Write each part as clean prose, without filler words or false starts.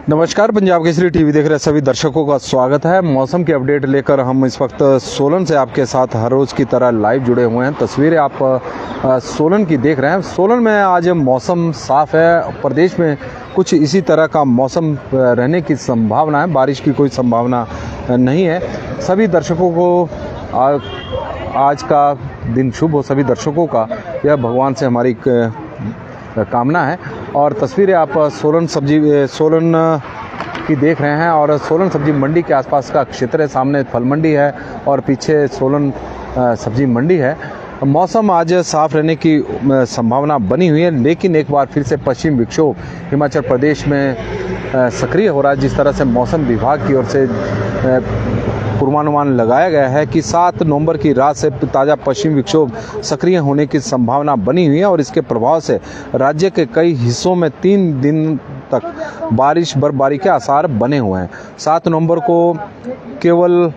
नमस्कार, पंजाब केसरी टीवी देख रहे सभी दर्शकों का स्वागत है। मौसम की अपडेट लेकर हम इस वक्त सोलन से आपके साथ हर रोज़ की तरह लाइव जुड़े हुए हैं। तस्वीरें आप सोलन की देख रहे हैं। सोलन में आज मौसम साफ है। प्रदेश में कुछ इसी तरह का मौसम रहने की संभावना है। बारिश की कोई संभावना नहीं है। सभी दर्शकों को आज का दिन शुभ हो। सभी दर्शकों का यह भगवान से हमारी कामना है। और तस्वीरें आप सोलन की देख रहे हैं और सोलन सब्जी मंडी के आसपास का क्षेत्र है। सामने फल मंडी है और पीछे सोलन सब्जी मंडी है। मौसम आज साफ रहने की संभावना बनी हुई है, लेकिन एक बार फिर से पश्चिम विक्षोभ हिमाचल प्रदेश में सक्रिय हो रहा है। जिस तरह से मौसम विभाग की ओर से पूर्वानुमान लगाया गया है कि 7 नवंबर की रात से ताज़ा पश्चिम विक्षोभ सक्रिय होने की संभावना बनी हुई है और इसके प्रभाव से राज्य के कई हिस्सों में 3 दिन तक बारिश बर्फबारी के आसार बने हुए हैं। 7 नवंबर को केवल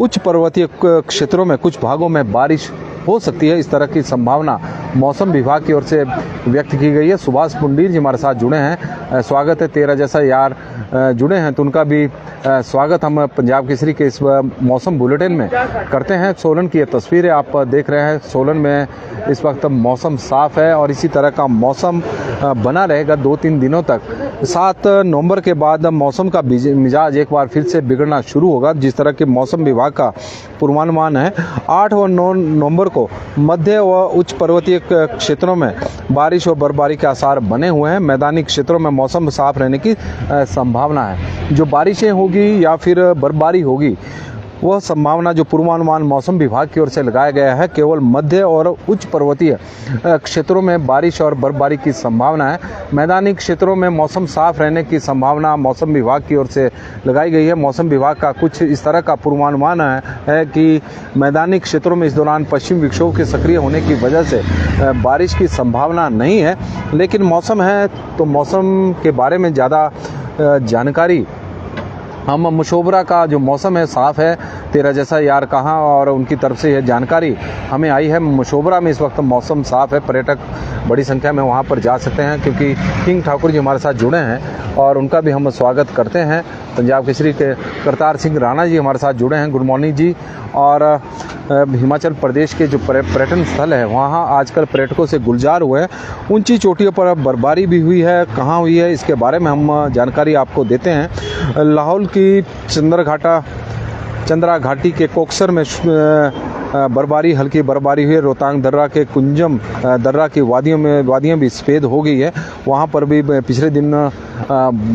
उच्च पर्वतीय क्षेत्रों में कुछ भागों में बारिश हो सकती है। इस तरह की संभावना मौसम विभाग की ओर से व्यक्त की गई है। सुभाष पुंडीर जी हमारे साथ जुड़े हैं। स्वागत है। 13 जैसा यार जुड़े हैं तो उनका भी स्वागत हम पंजाब केसरी के इस मौसम बुलेटिन में करते हैं। सोलन की ये तस्वीरें आप देख रहे हैं। सोलन में इस वक्त मौसम साफ है और इसी तरह का मौसम बना रहेगा 2-3 दिनों तक। 7 नवंबर के बाद मौसम का मिजाज एक बार फिर से बिगड़ना शुरू होगा। जिस तरह के मौसम विभाग का पूर्वानुमान है, 8 और 9 नवंबर को मध्य व उच्च पर्वतीय क्षेत्रों में बारिश और बर्फबारी के आसार बने हुए हैं। मैदानी क्षेत्रों में मौसम साफ रहने की संभावना है। जो बारिशें होगी या फिर बर्फबारी होगी, वह संभावना जो पूर्वानुमान मौसम विभाग की ओर से लगाया गया है, केवल मध्य और उच्च पर्वतीय क्षेत्रों में बारिश और बर्फबारी की संभावना है। मैदानी क्षेत्रों में मौसम साफ रहने की संभावना मौसम विभाग की ओर से लगाई गई है। मौसम विभाग का कुछ इस तरह का पूर्वानुमान है कि मैदानी क्षेत्रों में इस दौरान पश्चिम विक्षोभ के सक्रिय होने की वजह से बारिश की संभावना नहीं है। लेकिन मौसम है तो मौसम के बारे में ज़्यादा जानकारी हम मशोबरा का जो मौसम है साफ़ है। 13 जैसा यार कहाँ और उनकी तरफ से यह जानकारी हमें आई है। मशोबरा में इस वक्त मौसम साफ़ है। पर्यटक बड़ी संख्या में वहाँ पर जा सकते हैं क्योंकि किंग ठाकुर जी हमारे साथ जुड़े हैं और उनका भी हम स्वागत करते हैं। पंजाब केसरी के करतार सिंह राणा जी हमारे साथ जुड़े हैं। गुड मॉर्निंग जी। और हिमाचल प्रदेश के जो पर्यटन स्थल है वहाँ आजकल पर्यटकों से गुलजार हुए हैं। ऊंची चोटियों पर बर्फबारी भी हुई है। कहाँ हुई है इसके बारे में हम जानकारी आपको देते हैं। लाहौल की चंद्रा घाटी के कोकसर में बर्फबारी, हल्की बर्फबारी हुई है। रोहतांग दर्रा के कुंजम दर्रा की वादियाँ भी सफ़ेद हो गई है। वहाँ पर भी पिछले दिन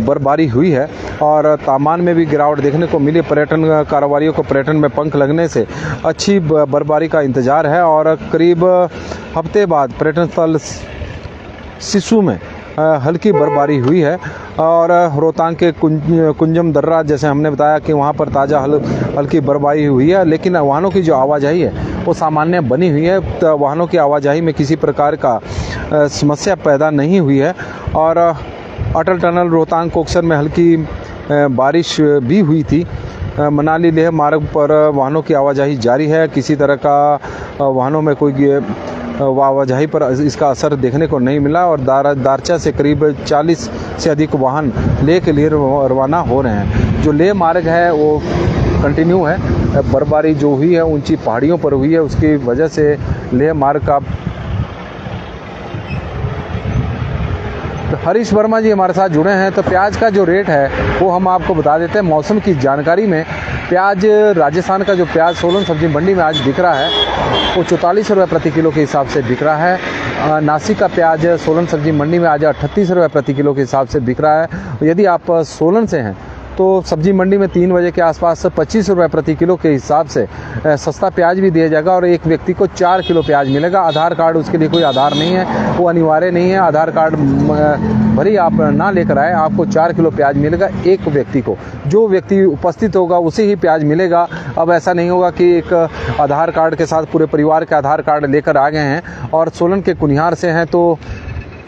बर्फबारी हुई है और तापमान में भी गिरावट देखने को मिली। पर्यटन कारोबारियों को पर्यटन में पंख लगने से अच्छी बर्फबारी का इंतज़ार है और करीब हफ्ते बाद पर्यटन स्थल सिसु में हल्की बर्फबारी हुई है। और रोहतांग के कुंजम दर्रा जैसे हमने बताया कि वहाँ पर ताज़ा हल्की बर्फबारी हुई है, लेकिन वाहनों की जो आवाजाही है वो सामान्य बनी हुई है। तो वाहनों की आवाजाही में किसी प्रकार का समस्या पैदा नहीं हुई है। और अटल टनल रोहतांग कोकसर में हल्की बारिश भी हुई थी। मनाली लेह मार्ग पर वाहनों की आवाजाही जारी है। किसी तरह का वाहनों में कोई आवाजाही पर इसका असर देखने को नहीं मिला। और दारचा से करीब 40 से अधिक वाहन लेह के लिए रवाना हो रहे हैं। जो लेह मार्ग है वो कंटिन्यू है। बर्फबारी जो हुई है ऊंची पहाड़ियों पर हुई है, उसकी वजह से लेह मार्ग का हरीश वर्मा जी हमारे साथ जुड़े हैं। तो प्याज का जो रेट है वो हम आपको बता देते हैं। मौसम की जानकारी में प्याज, राजस्थान का जो प्याज सोलन सब्जी मंडी में आज बिक रहा है वो 44 रुपये प्रति किलो के हिसाब से बिक रहा है। नासिक का प्याज सोलन सब्जी मंडी में आज 38 रुपये प्रति किलो के हिसाब से बिक रहा है। यदि आप सोलन से हैं तो सब्जी मंडी में 3 बजे के आसपास 25 रुपये प्रति किलो के हिसाब से सस्ता प्याज भी दिया जाएगा और एक व्यक्ति को 4 किलो प्याज मिलेगा। आधार कार्ड, उसके लिए कोई आधार नहीं है, वो अनिवार्य नहीं है। आधार कार्ड भरी आप ना लेकर आए, आपको 4 किलो प्याज मिलेगा एक व्यक्ति को। जो व्यक्ति उपस्थित होगा उसे ही प्याज मिलेगा। अब ऐसा नहीं होगा कि एक आधार कार्ड के साथ पूरे परिवार के आधार कार्ड लेकर आ गए हैं और सोलन के कुनिहार से हैं, तो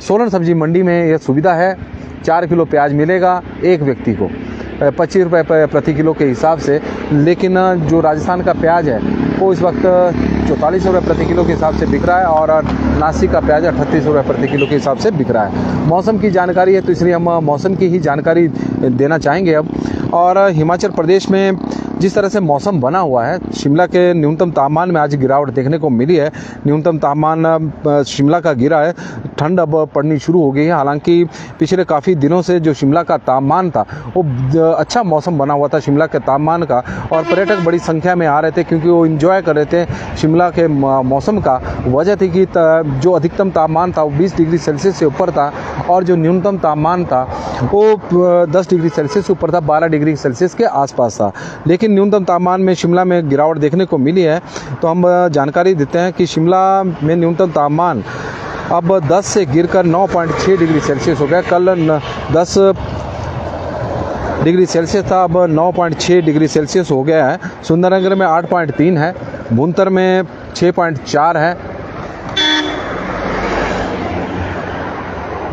सोलन सब्जी मंडी में यह सुविधा है। 4 किलो प्याज मिलेगा एक व्यक्ति को 25 रुपये प्रति किलो के हिसाब से। लेकिन जो राजस्थान का प्याज है वो इस वक्त 44 रुपये प्रति किलो के हिसाब से बिक रहा है और नासिक का प्याज 38 रुपये प्रति किलो के हिसाब से बिक रहा है। मौसम की जानकारी है तो इसलिए हम मौसम की ही जानकारी देना चाहेंगे अब। और हिमाचल प्रदेश में जिस तरह से मौसम बना हुआ है, शिमला के न्यूनतम तापमान में आज गिरावट देखने को मिली है। न्यूनतम तापमान शिमला का गिरा है, ठंड अब पड़नी शुरू हो गई है। हालांकि पिछले काफ़ी दिनों से जो शिमला का तापमान था वो अच्छा मौसम बना हुआ था शिमला के तापमान का, और पर्यटक बड़ी संख्या में आ रहे थे क्योंकि वो इंजॉय कर रहे थे शिमला के मौसम का। वजह थी कि जो अधिकतम तापमान था वो 20 डिग्री सेल्सियस से ऊपर था और जो न्यूनतम तापमान था वो 10 डिग्री सेल्सियस से ऊपर था, 12 डिग्री सेल्सियस के आसपास था। लेकिन न्यूनतम तापमान में शिमला में गिरावट देखने को मिली है। तो हम जानकारी देते हैं कि शिमला में न्यूनतम तापमान अब 10 से गिरकर 9.6 डिग्री सेल्सियस हो गया। कल 10 डिग्री सेल्सियस था, अब 9.6 डिग्री सेल्सियस हो गया है। सुंदरनगर में 8.3 है, भुंतर में 6.4 है,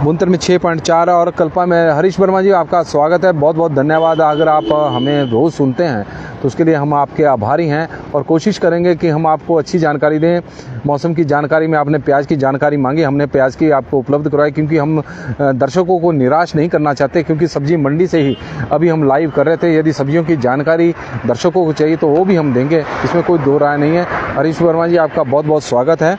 भुंतर में 6.4 है और कल्पा में। हरीश वर्मा जी, आपका स्वागत है, बहुत बहुत धन्यवाद। अगर आप हमें रोज़ सुनते हैं तो उसके लिए हम आपके आभारी हैं और कोशिश करेंगे कि हम आपको अच्छी जानकारी दें। मौसम की जानकारी में आपने प्याज की जानकारी मांगी, हमने प्याज की आपको उपलब्ध करवाई क्योंकि हम दर्शकों को निराश नहीं करना चाहते, क्योंकि सब्जी मंडी से ही अभी हम लाइव कर रहे थे। यदि सब्जियों की जानकारी दर्शकों को चाहिए तो वो भी हम देंगे, इसमें कोई दो राय नहीं है। हरीश वर्मा जी, आपका बहुत बहुत स्वागत है।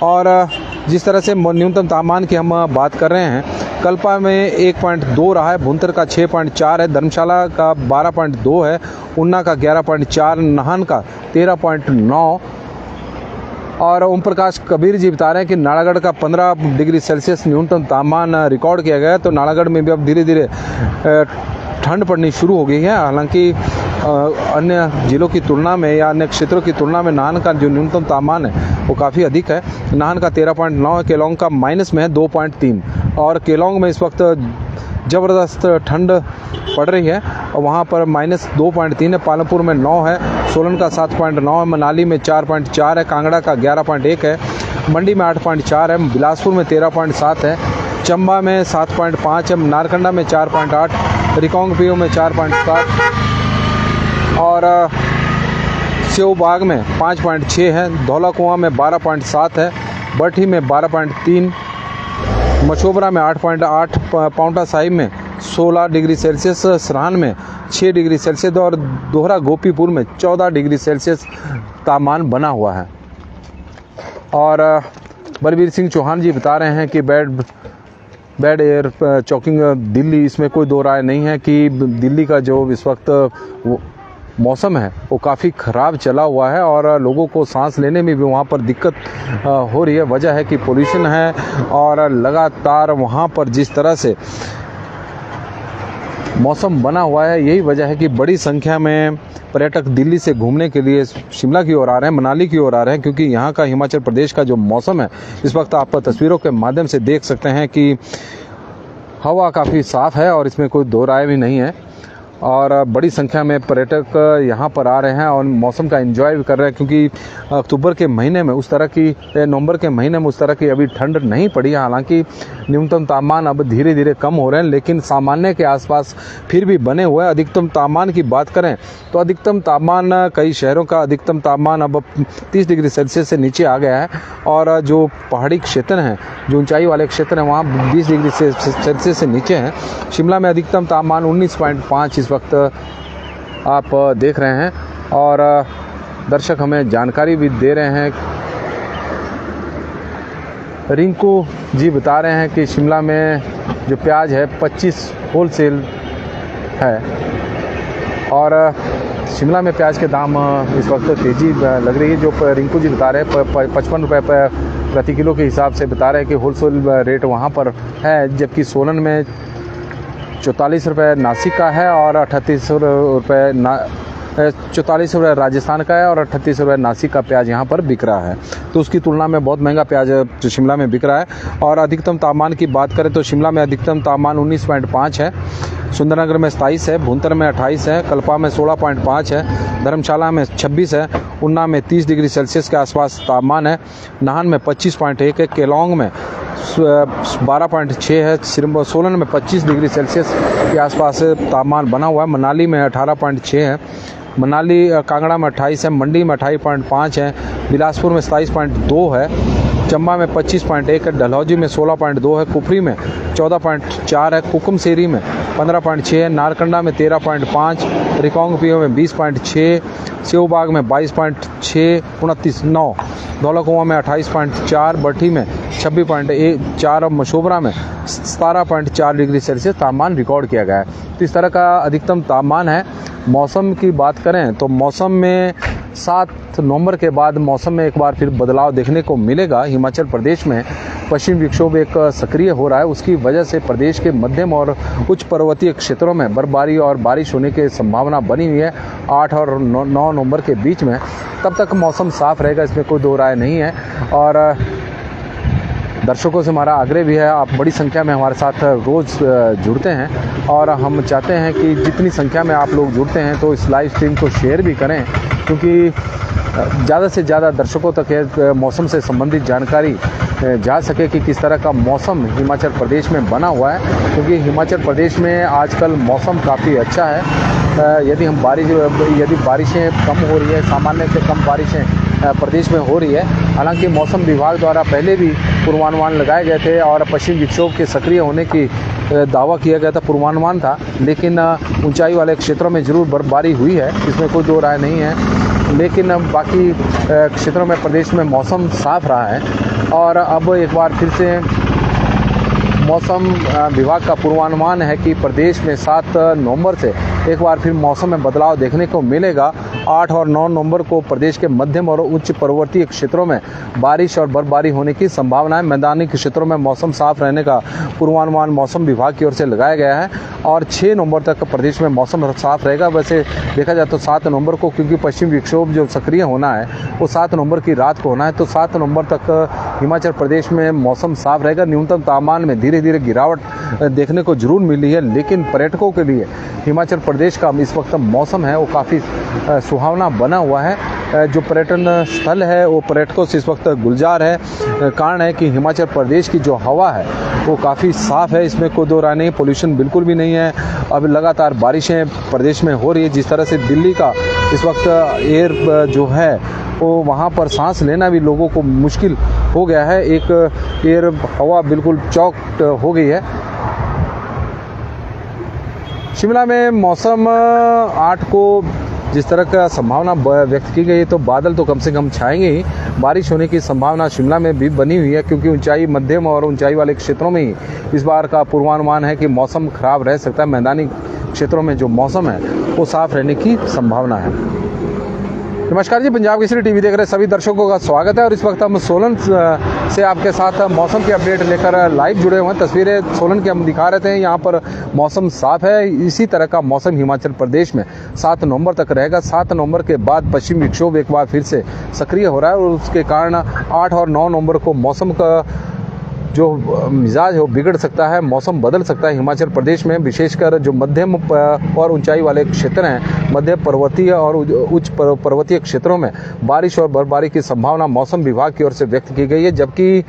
और जिस तरह से न्यूनतम तापमान की हम बात कर रहे हैं, कल्पा में 1.2 रहा है, भुंतर का 6.4 है, धर्मशाला का 12.2 है, उन्ना का 11.4, नाहन का 13.9 और ओम प्रकाश कबीर जी बता रहे हैं कि नालागढ़ का 15 डिग्री सेल्सियस न्यूनतम तापमान रिकॉर्ड किया गया है। तो नालागढ़ में भी अब धीरे धीरे ठंड पड़नी शुरू हो गई है। हालांकि अन्य जिलों की तुलना में या अन्य क्षेत्रों की तुलना में नाहन का जो न्यूनतम तापमान है वो काफ़ी अधिक है। नाहन का 13.9 है, केलोंग का माइनस में है 2.3 और केलोंग में इस वक्त ज़बरदस्त ठंड पड़ रही है और वहाँ पर -2.3 है। पालमपुर में 9 है, सोलन का 7.9 है, मनाली में 4.4 है, कांगड़ा का 11.1 है, मंडी में 8.4 है, बिलासपुर में 13.7 है, चंबा में 7.5 है, नारकंडा में 4.8, रिकांगपिओ में 4.7 और सेवबाग में 5.6 है, धौलाकुआं में 12.7 है, बठी में 12.3, मछोबरा में 8.8, पाउंटा साहिब में 16 डिग्री सेल्सियस, सराहन में 6 डिग्री सेल्सियस और दोहरा गोपीपुर में 14 डिग्री सेल्सियस तापमान बना हुआ है। और बलबीर सिंह चौहान जी बता रहे हैं कि बैड एयर चौकिंग दिल्ली, इसमें कोई दो राय नहीं है कि दिल्ली का जो इस वक्त मौसम है वो काफ़ी ख़राब चला हुआ है और लोगों को सांस लेने में भी वहाँ पर दिक्कत हो रही है। वजह है कि पोल्यूशन है और लगातार वहाँ पर जिस तरह से मौसम बना हुआ है, यही वजह है कि बड़ी संख्या में पर्यटक दिल्ली से घूमने के लिए शिमला की ओर आ रहे हैं, मनाली की ओर आ रहे हैं, क्योंकि यहाँ का हिमाचल प्रदेश का जो मौसम है इस वक्त आप तस्वीरों के माध्यम से देख सकते हैं कि हवा काफ़ी साफ़ है और इसमें कोई दो राय भी नहीं है और बड़ी संख्या में पर्यटक यहाँ पर आ रहे हैं और मौसम का एंजॉय भी कर रहे हैं, क्योंकि अक्टूबर के महीने में उस तरह की, नवंबर के महीने में उस तरह की अभी ठंड नहीं पड़ी है। हालांकि न्यूनतम तापमान अब धीरे धीरे कम हो रहे हैं, लेकिन सामान्य के आसपास फिर भी बने हुए हैं। अधिकतम तापमान की बात करें तो अधिकतम तापमान कई शहरों का अधिकतम तापमान अब 30 डिग्री सेल्सियस से नीचे आ गया है और जो पहाड़ी क्षेत्र हैं, जो ऊंचाई वाले क्षेत्र हैं, वहाँ 20 डिग्री सेल्सियस से नीचे हैं। शिमला में अधिकतम तापमान 19.5 इस वक्त आप देख रहे हैं और दर्शक हमें जानकारी भी दे रहे हैं। रिंकू जी बता रहे हैं कि शिमला में जो प्याज है 25 होलसेल है और शिमला में प्याज के दाम इस वक्त तेज़ी लग रही है। जो रिंकू जी बता रहे हैं 55 रुपये प्रति किलो के हिसाब से बता रहे हैं कि होलसेल रेट वहाँ पर है, जबकि सोलन में 44 रुपये नासिक का है और 38 रुपये 44 रुपये राजस्थान का है और 38 रुपये नासिक का प्याज यहाँ पर बिक रहा है। तो उसकी तुलना में बहुत महंगा प्याज जो शिमला में बिक रहा है। और अधिकतम तापमान की बात करें तो शिमला में अधिकतम तापमान 19.5 है, सुंदरनगर में 27 है, भुंतर में 28 है, कल्पा में 16.5 है, धर्मशाला में 26 है, उन्ना में 30 डिग्री सेल्सियस के आसपास तापमान है, नाहन में 25.1 है, केलोंग में 12.6 है, सोलन में 25 डिग्री सेल्सियस के आसपास तापमान बना हुआ है, मनाली में 18.6 है, मनाली कांगड़ा में 28 है, मंडी में 28.5 है, बिलासपुर में 27.2 है, चंबा में 25.1 है, डलहौजी में 16.2 है, कुफरी में 14.4 है, कुकुमसेरी में 15.6 है, नारकंडा में 13.5, रिकांगपिओ में 20.6, सेवबाग में 22.6 29 धौलाकुआं में 28.4, बठी में 26.4 और मशोबरा में 17.4 डिग्री सेल्सियस तापमान रिकॉर्ड किया गया है। तो इस तरह का अधिकतम तापमान है। मौसम की बात करें तो मौसम में 7 नवंबर के बाद मौसम में एक बार फिर बदलाव देखने को मिलेगा। हिमाचल प्रदेश में पश्चिम विक्षोभ एक सक्रिय हो रहा है, उसकी वजह से प्रदेश के मध्यम और उच्च पर्वतीय क्षेत्रों में बर्फबारी और बारिश होने की संभावना बनी हुई है 8 और 9 नवंबर के बीच में। तब तक मौसम साफ रहेगा, इसमें कोई दो राय नहीं है। और दर्शकों से हमारा आग्रह भी है, आप बड़ी संख्या में हमारे साथ रोज़ जुड़ते हैं और हम चाहते हैं कि जितनी संख्या में आप लोग जुड़ते हैं तो इस लाइव स्ट्रीम को शेयर भी करें, क्योंकि ज़्यादा से ज़्यादा दर्शकों तक मौसम से संबंधित जानकारी जा सके कि किस तरह का मौसम हिमाचल प्रदेश में बना हुआ है। क्योंकि हिमाचल प्रदेश में आजकल मौसम काफ़ी अच्छा है। यदि बारिशें कम हो रही है, सामान्य से कम बारिशें प्रदेश में हो रही है। हालांकि मौसम विभाग द्वारा पहले भी पूर्वानुमान लगाए गए थे और पश्चिम विक्षोभ के सक्रिय होने की दावा किया गया था, पूर्वानुमान था, लेकिन ऊंचाई वाले क्षेत्रों में ज़रूर बर्फबारी हुई है, इसमें कोई दो राय नहीं है। लेकिन बाकी क्षेत्रों में प्रदेश में मौसम साफ रहा है। और अब एक बार फिर से मौसम विभाग का पूर्वानुमान है कि प्रदेश में 7 नवंबर से एक बार फिर मौसम में बदलाव देखने को मिलेगा। 8 और 9 नवंबर को प्रदेश के मध्यम और उच्च पर्वतीय क्षेत्रों में बारिश और बर्फबारी होने की संभावना है। मैदानी क्षेत्रों में मौसम साफ रहने का पूर्वानुमान मौसम विभाग की ओर से लगाया गया है और 6 नवंबर तक प्रदेश में मौसम साफ रहेगा। वैसे देखा जाए तो 7 नवंबर को, क्योंकि पश्चिम विक्षोभ जो सक्रिय होना है वो 7 नवंबर की रात को होना है, तो 7 नवंबर तक हिमाचल प्रदेश में मौसम साफ रहेगा। न्यूनतम तापमान में धीरे धीरे गिरावट देखने को जरूर मिली है, लेकिन पर्यटकों के लिए हिमाचल प्रदेश का इस वक्त मौसम है वो काफ़ी सुहावना बना हुआ है। जो पर्यटन स्थल है वो पर्यटकों से इस वक्त गुलजार है। कारण है कि हिमाचल प्रदेश की जो हवा है वो काफ़ी साफ़ है, इसमें कोई दो राय नहीं, पोल्यूशन बिल्कुल भी नहीं है। अब लगातार बारिशें प्रदेश में हो रही है। जिस तरह से दिल्ली का इस वक्त एयर जो है वो वहाँ पर सांस लेना भी लोगों को मुश्किल हो गया है। एक एयर हवा बिल्कुल चौक्ड हो गई है। शिमला में मौसम 8 को जिस तरह का संभावना व्यक्त की गई है, तो बादल तो कम से कम छाएंगे ही। बारिश होने की संभावना शिमला में भी बनी हुई है, क्योंकि ऊंचाई मध्यम और ऊंचाई वाले क्षेत्रों में ही इस बार का पूर्वानुमान है कि मौसम खराब रह सकता है। मैदानी क्षेत्रों में जो मौसम है वो साफ रहने की संभावना है। नमस्कार जी, पंजाब केसरी टीवी देख रहे सभी दर्शकों का स्वागत है और इस वक्त हम सोलन से आपके साथ मौसम की अपडेट लेकर लाइव जुड़े हुए हैं। तस्वीरें सोलन की हम दिखा रहे थे, यहाँ पर मौसम साफ है। इसी तरह का मौसम हिमाचल प्रदेश में 7 नवंबर तक रहेगा। 7 नवंबर के बाद पश्चिम विक्षोभ एक बार फिर से सक्रिय हो रहा है और उसके कारण 8 और 9 नवंबर को मौसम का जो मिजाज है वो बिगड़ सकता है, मौसम बदल सकता है हिमाचल प्रदेश में। विशेषकर जो मध्यम और ऊंचाई वाले क्षेत्र हैं, मध्य पर्वतीय और उच्च पर्वतीय क्षेत्रों में बारिश और बर्फबारी की संभावना मौसम विभाग की ओर से व्यक्त की गई है, जबकि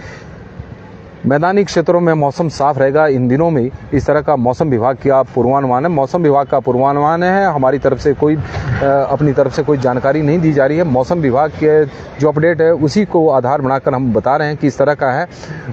मैदानी क्षेत्रों में मौसम साफ रहेगा। इन दिनों में इस तरह का मौसम विभाग का पूर्वानुमान है। मौसम विभाग का पूर्वानुमान है, हमारी तरफ से कोई अपनी तरफ से कोई जानकारी नहीं दी जा रही है। मौसम विभाग के जो अपडेट है उसी को आधार बनाकर हम बता रहे हैं कि इस तरह का है।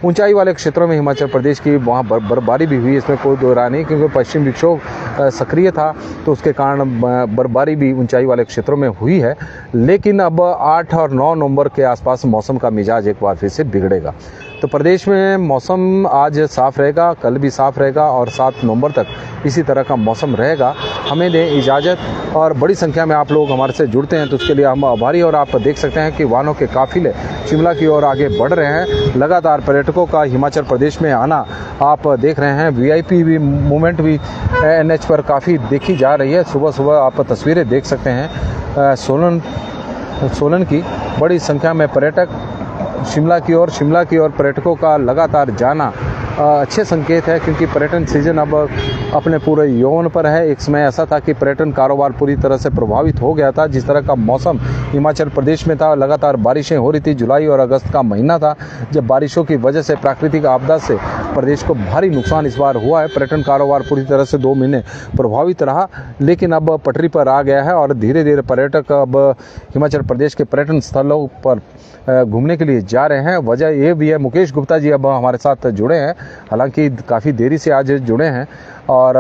ऊंचाई वाले क्षेत्रों में हिमाचल प्रदेश की वहाँ बर्फबारी भी हुई, इसमें कोई दो राय नहीं, क्योंकि पश्चिम विक्षोभ सक्रिय था तो उसके कारण बर्फबारी भी ऊंचाई वाले क्षेत्रों में हुई है। लेकिन अब 8 और 9 नवंबर के आसपास मौसम का मिजाज एक बार फिर से बिगड़ेगा। तो प्रदेश में मौसम आज साफ़ रहेगा, कल भी साफ़ रहेगा और 7 नवंबर तक इसी तरह का मौसम रहेगा। हमें दें इजाज़त। और बड़ी संख्या में आप लोग हमारे से जुड़ते हैं तो उसके लिए हम आभारी। और आप देख सकते हैं कि वाहनों के काफ़िले शिमला की ओर आगे बढ़ रहे हैं। लगातार पर्यटकों का हिमाचल प्रदेश में आना आप देख रहे हैं। वीआईपी भी मूवमेंट भी एनएच पर काफ़ी देखी जा रही है। सुबह सुबह आप तस्वीरें देख सकते हैं सोलन की बड़ी संख्या में पर्यटक शिमला की ओर पर्यटकों का लगातार जाना अच्छे संकेत है, क्योंकि पर्यटन सीजन अब अपने पूरे यौवन पर है। एक समय ऐसा था कि पर्यटन कारोबार पूरी तरह से प्रभावित हो गया था। जिस तरह का मौसम हिमाचल प्रदेश में था, लगातार बारिशें हो रही थी। जुलाई और अगस्त का महीना था जब बारिशों की वजह से प्राकृतिक आपदा से प्रदेश को भारी नुकसान इस बार हुआ है। पर्यटन कारोबार पूरी तरह से 2 महीने प्रभावित रहा, लेकिन अब पटरी पर आ गया है और धीरे धीरे पर्यटक अब हिमाचल प्रदेश के पर्यटन स्थलों पर घूमने के लिए जा रहे हैं। वजह ये भी है, मुकेश गुप्ता जी अब हमारे साथ जुड़े हैं, हालांकि काफ़ी देरी से आज जुड़े हैं और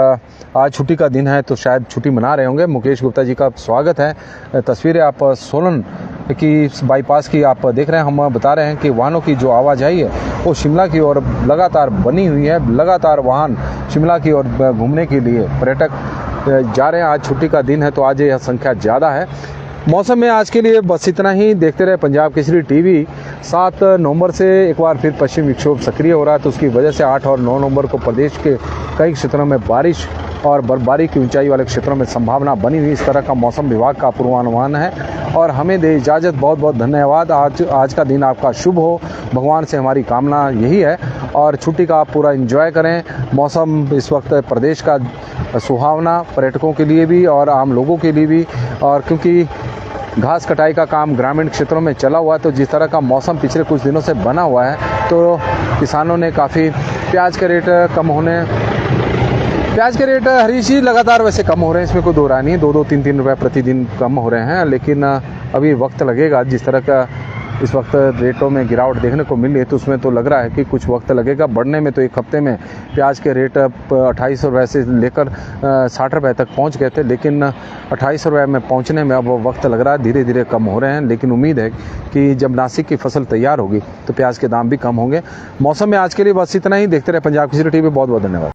आज छुट्टी का दिन है तो शायद छुट्टी मना रहे होंगे। मुकेश गुप्ता जी का स्वागत है। तस्वीरें आप सोलन की बाईपास की आप देख रहे हैं। हम बता रहे हैं कि वाहनों की जो आवाजाही है वो शिमला की ओर लगातार बनी हुई है। लगातार वाहन शिमला की ओर घूमने के लिए पर्यटक जा रहे हैं। आज छुट्टी का दिन है तो आज यह संख्या ज़्यादा है। मौसम में आज के लिए बस इतना ही। देखते रहे पंजाब केसरी टीवी। 7 नवंबर से एक बार फिर पश्चिम विक्षोभ सक्रिय हो रहा है, तो उसकी वजह से 8 और 9 नवंबर को प्रदेश के कई क्षेत्रों में बारिश और बर्फबारी की ऊंचाई वाले क्षेत्रों में संभावना बनी हुई। इस तरह का मौसम विभाग का पूर्वानुमान है। और हमें दे इजाज़त। बहुत बहुत धन्यवाद। आज का दिन आपका शुभ हो, भगवान से हमारी कामना यही है। और छुट्टी का आप पूरा एंजॉय करें। मौसम इस वक्त प्रदेश का सुहावना, पर्यटकों के लिए भी और आम लोगों के लिए भी। और क्योंकि घास कटाई का काम ग्रामीण क्षेत्रों में चला हुआ है, तो जिस तरह का मौसम पिछले कुछ दिनों से बना हुआ है, तो किसानों ने काफ़ी प्याज के रेट हरीश जी लगातार वैसे कम हो रहे हैं, इसमें कोई दो राय नहीं है। 2-3 रुपये प्रतिदिन कम हो रहे हैं, लेकिन अभी वक्त लगेगा। जिस तरह का इस वक्त रेटों में गिरावट देखने को मिल रही है, तो उसमें तो लग रहा है कि कुछ वक्त लगेगा बढ़ने में। तो एक हफ्ते में प्याज के रेट 28 रुपये से लेकर 60 रुपये तक पहुंच गए थे, लेकिन 28 रुपये में पहुंचने में अब वक्त लग रहा है। धीरे धीरे कम हो रहे हैं, लेकिन उम्मीद है कि जब नासिक की फसल तैयार होगी तो प्याज के दाम भी कम होंगे। मौसम में आज के लिए बस इतना ही। देखते रहे पंजाब केसरी टीवी। बहुत बहुत धन्यवाद।